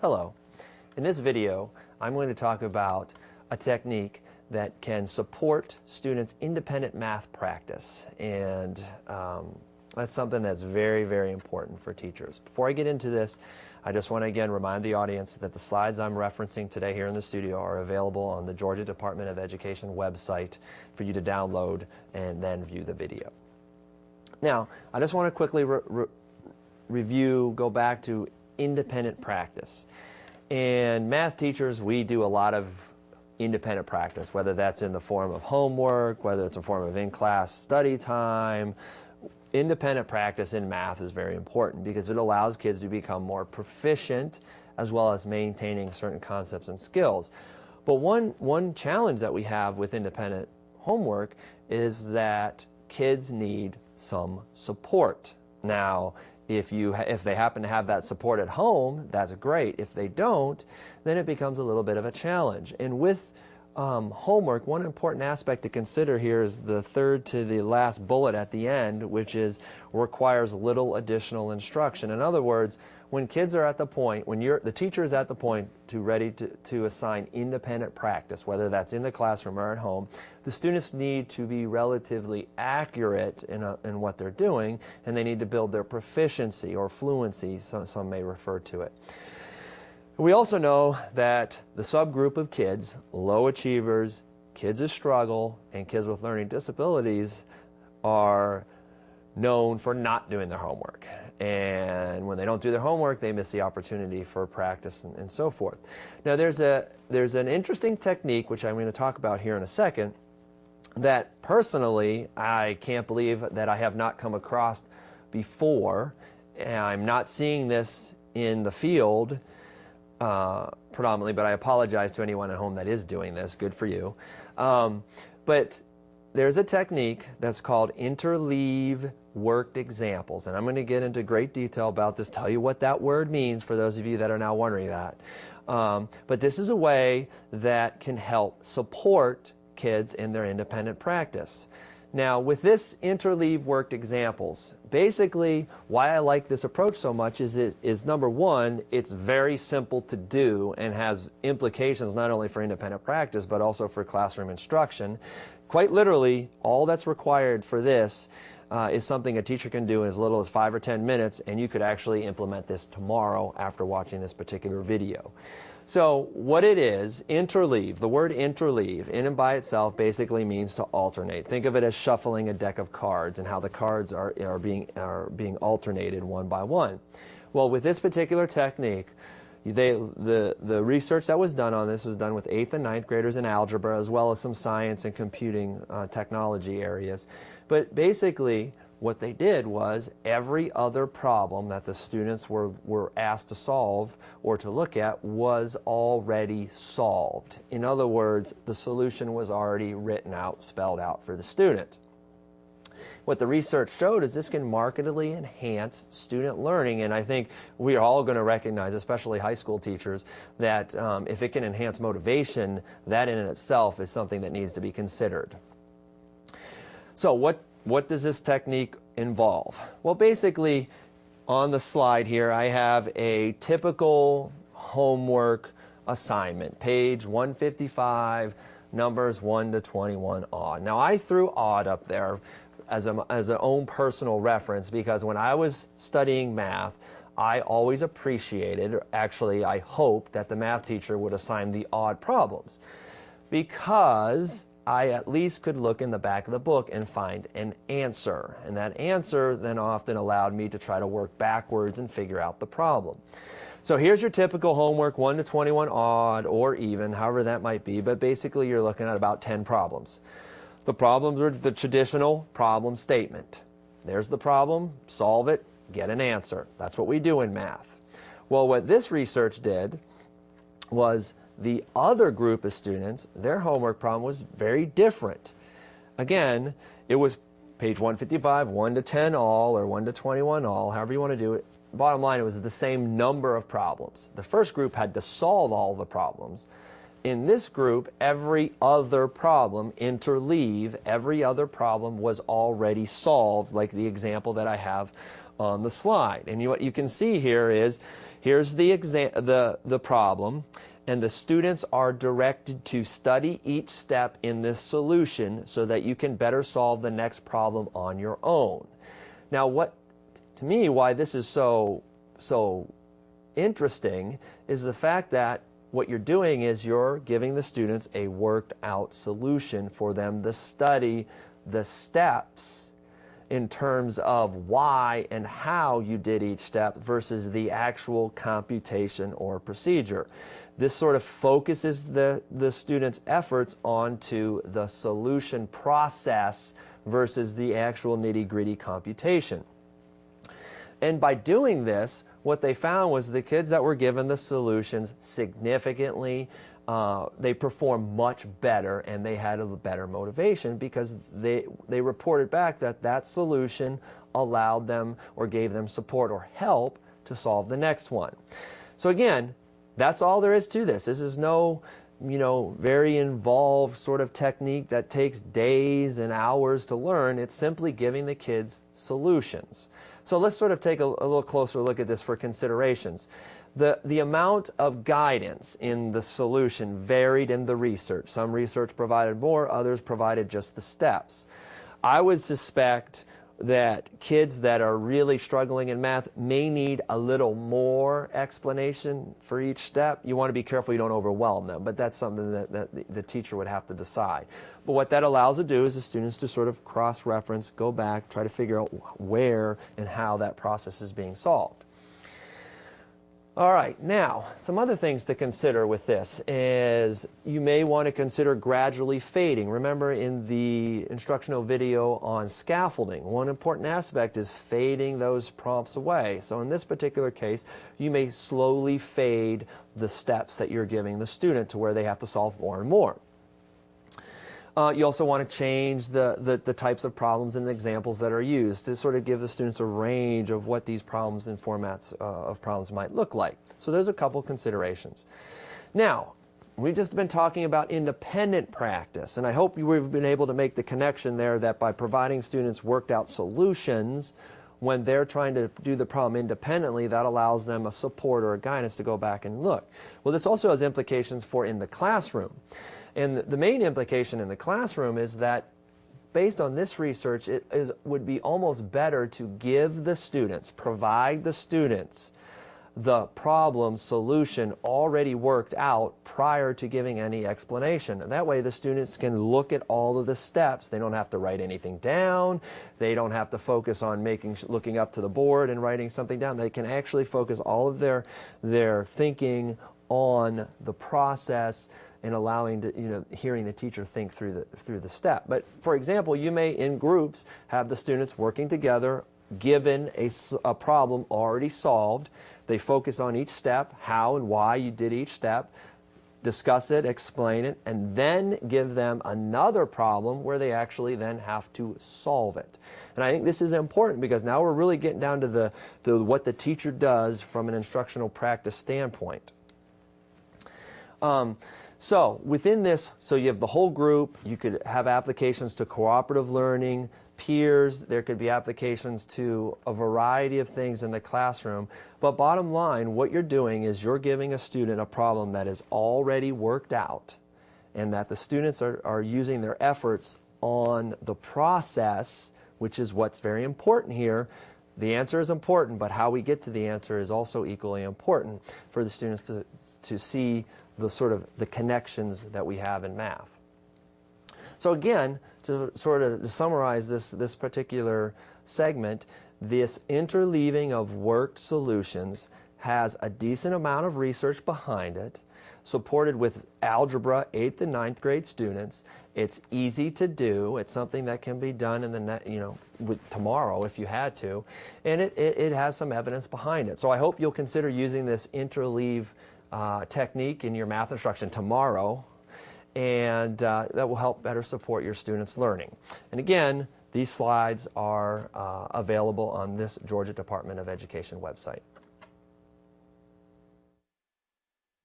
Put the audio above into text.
Hello. In this video, I'm going to talk about a technique that can support students' independent math practice, and that's something that's very, very important for teachers. Before I get into this, I just want to again remind the audience that the slides I'm referencing today here in the studio are available on the Georgia Department of Education website for you to download and then view the video. Now, I just want to quickly go back to independent practice. And math teachers, we do a lot of independent practice, whether that's in the form of homework, whether it's in the form of in-class study time. Independent practice in math is very important because it allows kids to become more proficient as well as maintaining certain concepts and skills. But one challenge that we have with independent homework is that kids need some support. Now, if they happen to have that support at home, that's great. If they don't, then it becomes a little bit of a challenge. And with homework, one important aspect to consider here is the third to the last bullet at the end, which is requires little additional instruction. In other words, when kids are at the point, when the teacher is at the point ready to assign independent practice, whether that's in the classroom or at home, the students need to be relatively accurate in what they're doing, and they need to build their proficiency or fluency, some may refer to it. We also know that the subgroup of kids, low achievers, kids who struggle, and kids with learning disabilities are known for not doing their homework. And when they don't do their homework, they miss the opportunity for practice and so forth. Now there's an interesting technique, which I'm going to talk about here in a second, that personally I can't believe that I have not come across before. And I'm not seeing this in the field predominantly, but I apologize to anyone at home that is doing this. Good for you. But there's a technique that's called interleave worked examples, and I'm going to get into great detail about this, tell you what that word means for those of you that are now wondering that. But this is a way that can help support kids in their independent practice. Now, with this interleave worked examples, basically why I like this approach so much is number one, it's very simple to do and has implications not only for independent practice but also for classroom instruction. Quite literally, all that's required for this is something a teacher can do in as little as 5 or 10 minutes, and you could actually implement this tomorrow after watching this particular video. So what it is, interleave, the word interleave in and by itself basically means to alternate. Think of it as shuffling a deck of cards and how the cards are being alternated one by one. Well, with this particular technique, the research that was done on this was done with 8th and 9th graders in algebra as well as some science and computing technology areas. But basically what they did was every other problem that the students were asked to solve or to look at was already solved. In other words, the solution was already written out, spelled out for the student. What the research showed is this can markedly enhance student learning, and I think we are all going to recognize, especially high school teachers, that if it can enhance motivation, that in itself is something that needs to be considered. So what does this technique involve? Well, basically, on the slide here, I have a typical homework assignment, page 155, numbers 1 to 21 odd. Now, I threw odd up there as an own personal reference because when I was studying math, I always appreciated, or actually I hoped, that the math teacher would assign the odd problems because I at least could look in the back of the book and find an answer. And that answer then often allowed me to try to work backwards and figure out the problem. So here's your typical homework, 1 to 21 odd or even, however that might be, but basically you're looking at about 10 problems. The problems are the traditional problem statement. There's the problem, solve it, get an answer. That's what we do in math. Well, what this research did was the other group of students, their homework problem was very different. Again, it was page 155, 1 to 10 all, or 1 to 21 all, however you want to do it. Bottom line, it was the same number of problems. The first group had to solve all the problems. In this group, every other problem, interleave, every other problem was already solved, like the example that I have on the slide. And what you can see here is, here's the problem, and the students are directed to study each step in this solution so that you can better solve the next problem on your own. Now, to me, why this is so interesting is the fact that what you're doing is you're giving the students a worked out solution for them to study the steps in terms of why and how you did each step versus the actual computation or procedure. This sort of focuses the students' efforts onto the solution process versus the actual nitty-gritty computation. And by doing this, what they found was the kids that were given the solutions significantly, they performed much better, and they had a better motivation because they reported back that that solution allowed them or gave them support or help to solve the next one. So again, that's all there is to this. This is no, very involved sort of technique that takes days and hours to learn. It's simply giving the kids solutions. So let's sort of take a little closer look at this for considerations. The amount of guidance in the solution varied in the research. Some research provided more, others provided just the steps. I would suspect that kids that are really struggling in math may need a little more explanation for each step. You want to be careful you don't overwhelm them, but that's something that the teacher would have to decide. But what that allows to do is the students to sort of cross-reference, go back, try to figure out where and how that process is being solved. All right, now, some other things to consider with this is you may want to consider gradually fading. Remember in the instructional video on scaffolding, one important aspect is fading those prompts away. So in this particular case, you may slowly fade the steps that you're giving the student to where they have to solve more and more. You also want to change the types of problems and examples that are used to sort of give the students a range of what these problems and formats of problems might look like. So there's a couple considerations. Now, we've just been talking about independent practice, and I hope we've been able to make the connection there that by providing students worked out solutions when they're trying to do the problem independently, that allows them a support or a guidance to go back and look. Well, this also has implications for in the classroom. And the main implication in the classroom is that based on this research, would be almost better to give the students, provide the students the problem solution already worked out prior to giving any explanation. And that way the students can look at all of the steps. They don't have to write anything down. They don't have to focus on looking up to the board and writing something down. They can actually focus all of their thinking on the process and allowing hearing the teacher think through the step. But for example, you may in groups have the students working together, given a problem already solved. They focus on each step, how and why you did each step, discuss it, explain it, and then give them another problem where they actually then have to solve it. And I think this is important because now we're really getting down to what the teacher does from an instructional practice standpoint. So within this, so you have the whole group, you could have applications to cooperative learning, peers, there could be applications to a variety of things in the classroom. But bottom line, what you're doing is you're giving a student a problem that is already worked out and that the students are using their efforts on the process, which is what's very important here. The answer is important, but how we get to the answer is also equally important for the students to see the connections that we have in math. So again, to summarize this particular segment, this interleaving of worked solutions has a decent amount of research behind it, supported with algebra 8th and 9th grade students. It's easy to do. It's something that can be done in the tomorrow if you had to, and it has some evidence behind it. So I hope you'll consider using this interleave technique in your math instruction tomorrow, and that will help better support your students' learning. And again, these slides are available on this Georgia Department of Education website.